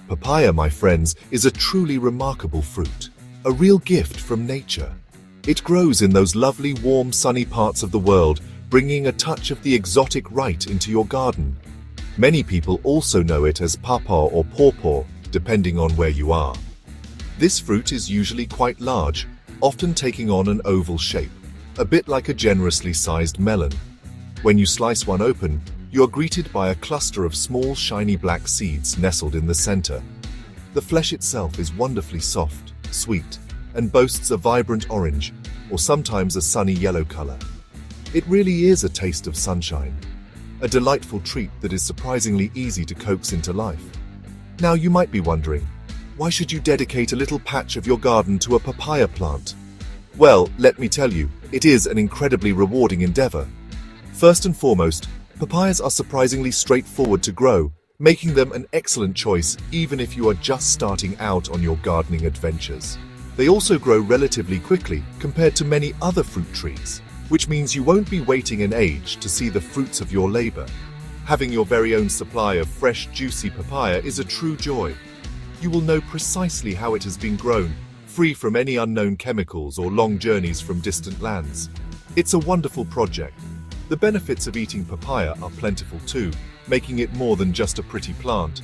Papaya, my friends, is a truly remarkable fruit, a real gift from nature. It grows in those lovely, warm, sunny parts of the world, bringing a touch of the exotic right into your garden. Many people also know it as pawpaw or pawpaw, depending on where you are. This fruit is usually quite large, often taking on an oval shape, a bit like a generously sized melon. When you slice one open, you are greeted by a cluster of small, shiny black seeds nestled in the center. The flesh itself is wonderfully soft, sweet, and boasts a vibrant orange, or sometimes a sunny yellow color. It really is a taste of sunshine, a delightful treat that is surprisingly easy to coax into life. Now you might be wondering, why should you dedicate a little patch of your garden to a papaya plant? Well, let me tell you, it is an incredibly rewarding endeavor. First and foremost, papayas are surprisingly straightforward to grow, making them an excellent choice even if you are just starting out on your gardening adventures. They also grow relatively quickly compared to many other fruit trees, which means you won't be waiting an age to see the fruits of your labor. Having your very own supply of fresh, juicy papaya is a true joy. You will know precisely how it has been grown, free from any unknown chemicals or long journeys from distant lands. It's a wonderful project. The benefits of eating papaya are plentiful too, making it more than just a pretty plant.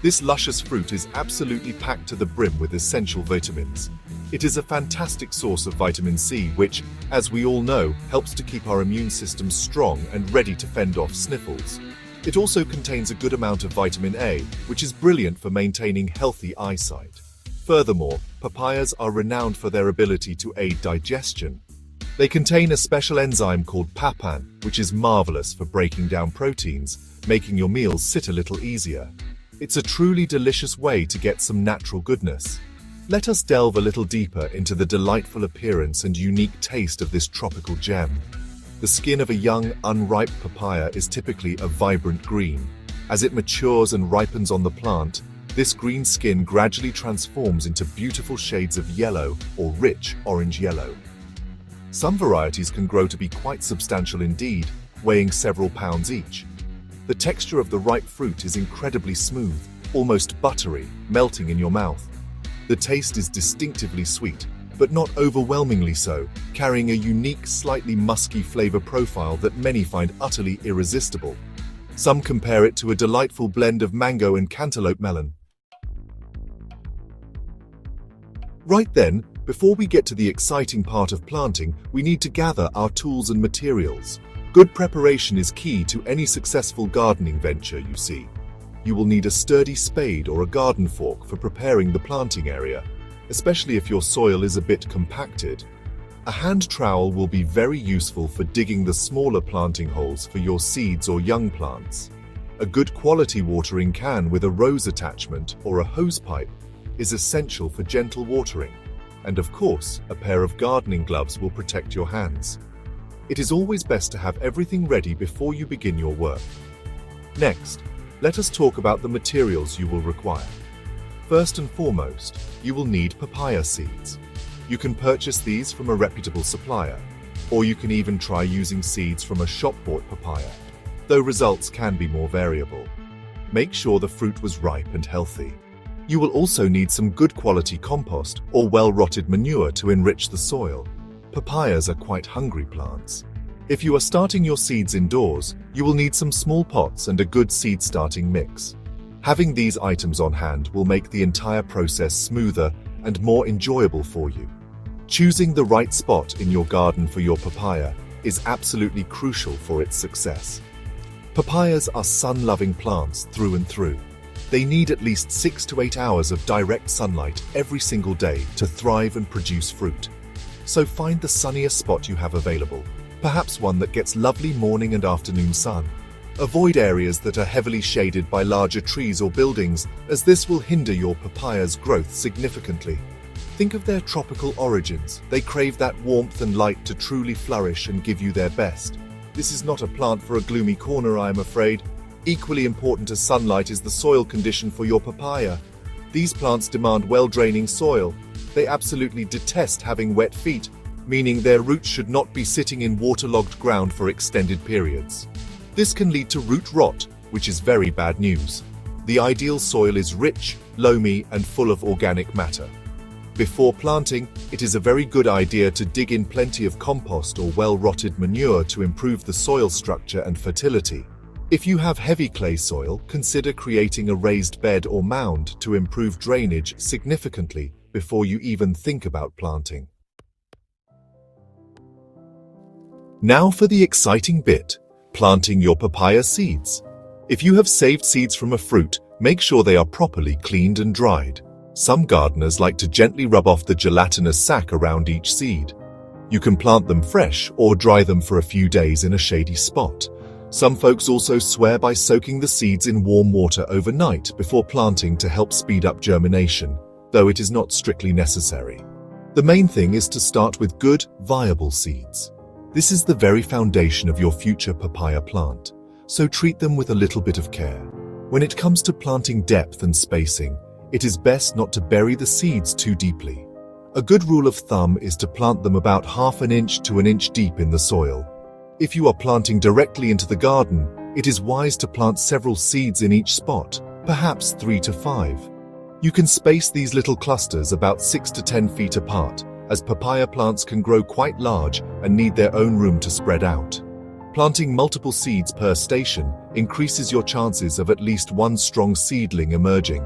This luscious fruit is absolutely packed to the brim with essential vitamins. It is a fantastic source of vitamin C, which, as we all know, helps to keep our immune system strong and ready to fend off sniffles. It also contains a good amount of vitamin A, which is brilliant for maintaining healthy eyesight. Furthermore, papayas are renowned for their ability to aid digestion. They contain a special enzyme called papain, which is marvelous for breaking down proteins, making your meals sit a little easier. It's a truly delicious way to get some natural goodness. Let us delve a little deeper into the delightful appearance and unique taste of this tropical gem. The skin of a young, unripe papaya is typically a vibrant green. As it matures and ripens on the plant, this green skin gradually transforms into beautiful shades of yellow or rich orange yellow. Some varieties can grow to be quite substantial indeed, weighing several pounds each. The texture of the ripe fruit is incredibly smooth, almost buttery, melting in your mouth. The taste is distinctively sweet, but not overwhelmingly so, carrying a unique, slightly musky flavor profile that many find utterly irresistible. Some compare it to a delightful blend of mango and cantaloupe melon. Right then, before we get to the exciting part of planting, we need to gather our tools and materials. Good preparation is key to any successful gardening venture, you see. You will need a sturdy spade or a garden fork for preparing the planting area, especially if your soil is a bit compacted. A hand trowel will be very useful for digging the smaller planting holes for your seeds or young plants. A good quality watering can with a rose attachment or a hose pipe is essential for gentle watering. And of course, a pair of gardening gloves will protect your hands. It is always best to have everything ready before you begin your work. Next, let us talk about the materials you will require. First and foremost, you will need papaya seeds. You can purchase these from a reputable supplier, or you can even try using seeds from a shop-bought papaya, though results can be more variable. Make sure the fruit was ripe and healthy. You will also need some good quality compost or well-rotted manure to enrich the soil. Papayas are quite hungry plants. If you are starting your seeds indoors, you will need some small pots and a good seed starting mix. Having these items on hand will make the entire process smoother and more enjoyable for you. Choosing the right spot in your garden for your papaya is absolutely crucial for its success. Papayas are sun-loving plants through and through. They need at least 6 to 8 hours of direct sunlight every single day to thrive and produce fruit. So find the sunniest spot you have available, perhaps one that gets lovely morning and afternoon sun. Avoid areas that are heavily shaded by larger trees or buildings, as this will hinder your papaya's growth significantly. Think of their tropical origins. They crave that warmth and light to truly flourish and give you their best. This is not a plant for a gloomy corner, I am afraid. Equally important as sunlight is the soil condition for your papaya. These plants demand well-draining soil. They absolutely detest having wet feet, meaning their roots should not be sitting in waterlogged ground for extended periods. This can lead to root rot, which is very bad news. The ideal soil is rich, loamy, and full of organic matter. Before planting, it is a very good idea to dig in plenty of compost or well-rotted manure to improve the soil structure and fertility. If you have heavy clay soil, consider creating a raised bed or mound to improve drainage significantly before you even think about planting. Now for the exciting bit, planting your papaya seeds. If you have saved seeds from a fruit, make sure they are properly cleaned and dried. Some gardeners like to gently rub off the gelatinous sac around each seed. You can plant them fresh or dry them for a few days in a shady spot. Some folks also swear by soaking the seeds in warm water overnight before planting to help speed up germination, though it is not strictly necessary. The main thing is to start with good, viable seeds. This is the very foundation of your future papaya plant, so treat them with a little bit of care. When it comes to planting depth and spacing, it is best not to bury the seeds too deeply. A good rule of thumb is to plant them about ½ inch to 1 inch deep in the soil. If you are planting directly into the garden, it is wise to plant several seeds in each spot, perhaps 3 to 5. You can space these little clusters about 6 to 10 feet apart, as papaya plants can grow quite large and need their own room to spread out. Planting multiple seeds per station increases your chances of at least one strong seedling emerging,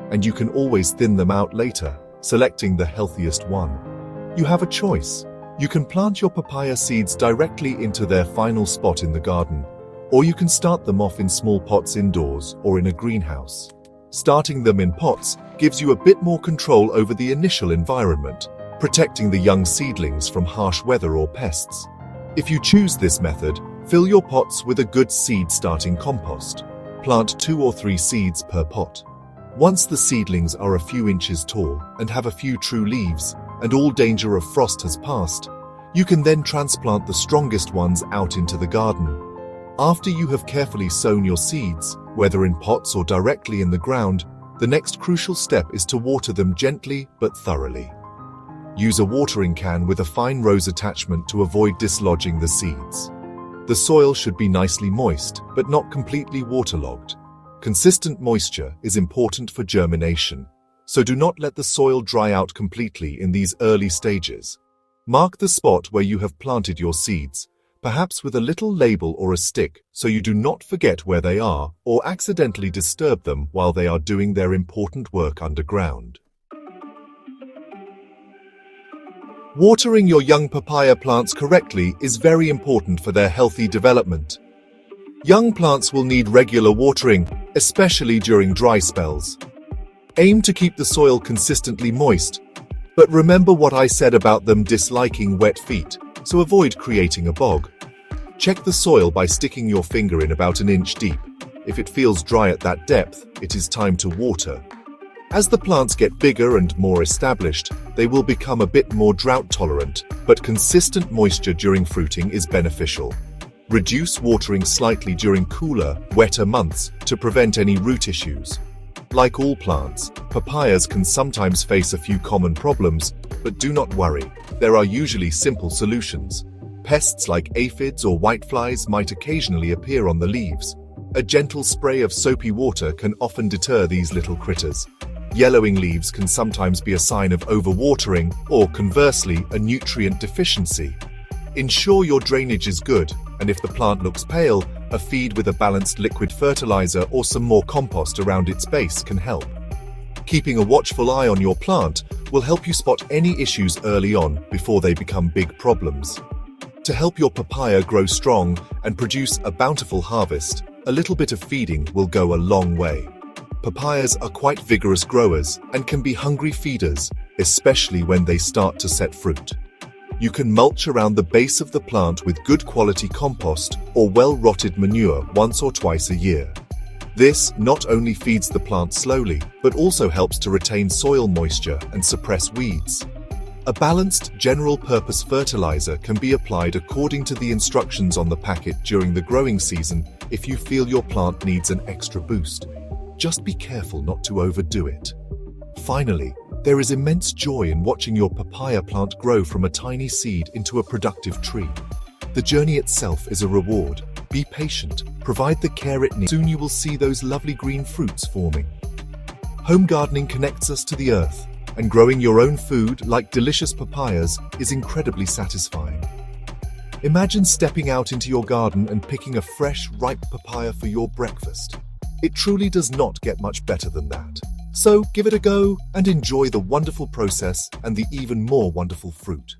and you can always thin them out later, selecting the healthiest one. You have a choice. You can plant your papaya seeds directly into their final spot in the garden, or you can start them off in small pots indoors or in a greenhouse. Starting them in pots gives you a bit more control over the initial environment, protecting the young seedlings from harsh weather or pests. If you choose this method, fill your pots with a good seed-starting compost. Plant 2 or 3 seeds per pot. Once the seedlings are a few inches tall and have a few true leaves, and all danger of frost has passed, you can then transplant the strongest ones out into the garden. After you have carefully sown your seeds, whether in pots or directly in the ground, the next crucial step is to water them gently but thoroughly. Use a watering can with a fine rose attachment to avoid dislodging the seeds. The soil should be nicely moist, but not completely waterlogged. Consistent moisture is important for germination, so do not let the soil dry out completely in these early stages. Mark the spot where you have planted your seeds, perhaps with a little label or a stick, so you do not forget where they are or accidentally disturb them while they are doing their important work underground. Watering your young papaya plants correctly is very important for their healthy development. Young plants will need regular watering, especially during dry spells. Aim to keep the soil consistently moist, but remember what I said about them disliking wet feet, so avoid creating a bog. Check the soil by sticking your finger in about 1 inch deep. If it feels dry at that depth, it is time to water. As the plants get bigger and more established, they will become a bit more drought tolerant, but consistent moisture during fruiting is beneficial. Reduce watering slightly during cooler, wetter months to prevent any root issues. Like all plants, papayas can sometimes face a few common problems, but do not worry, there are usually simple solutions. Pests like aphids or whiteflies might occasionally appear on the leaves. A gentle spray of soapy water can often deter these little critters. Yellowing leaves can sometimes be a sign of overwatering or, conversely, a nutrient deficiency. Ensure your drainage is good, and if the plant looks pale, a feed with a balanced liquid fertilizer or some more compost around its base can help. Keeping a watchful eye on your plant will help you spot any issues early on before they become big problems. To help your papaya grow strong and produce a bountiful harvest, a little bit of feeding will go a long way. Papayas are quite vigorous growers and can be hungry feeders, especially when they start to set fruit. You can mulch around the base of the plant with good quality compost or well-rotted manure once or twice a year. This not only feeds the plant slowly, but also helps to retain soil moisture and suppress weeds. A balanced, general-purpose fertilizer can be applied according to the instructions on the packet during the growing season if you feel your plant needs an extra boost. Just be careful not to overdo it. Finally, there is immense joy in watching your papaya plant grow from a tiny seed into a productive tree. The journey itself is a reward, Be patient, provide the care it needs. Soon you will see those lovely green fruits forming. Home gardening connects us to the earth, and growing your own food, like delicious papayas, is incredibly satisfying. Imagine stepping out into your garden and picking a fresh, ripe papaya for your breakfast. It truly does not get much better than that. So give it a go and enjoy the wonderful process and the even more wonderful fruit.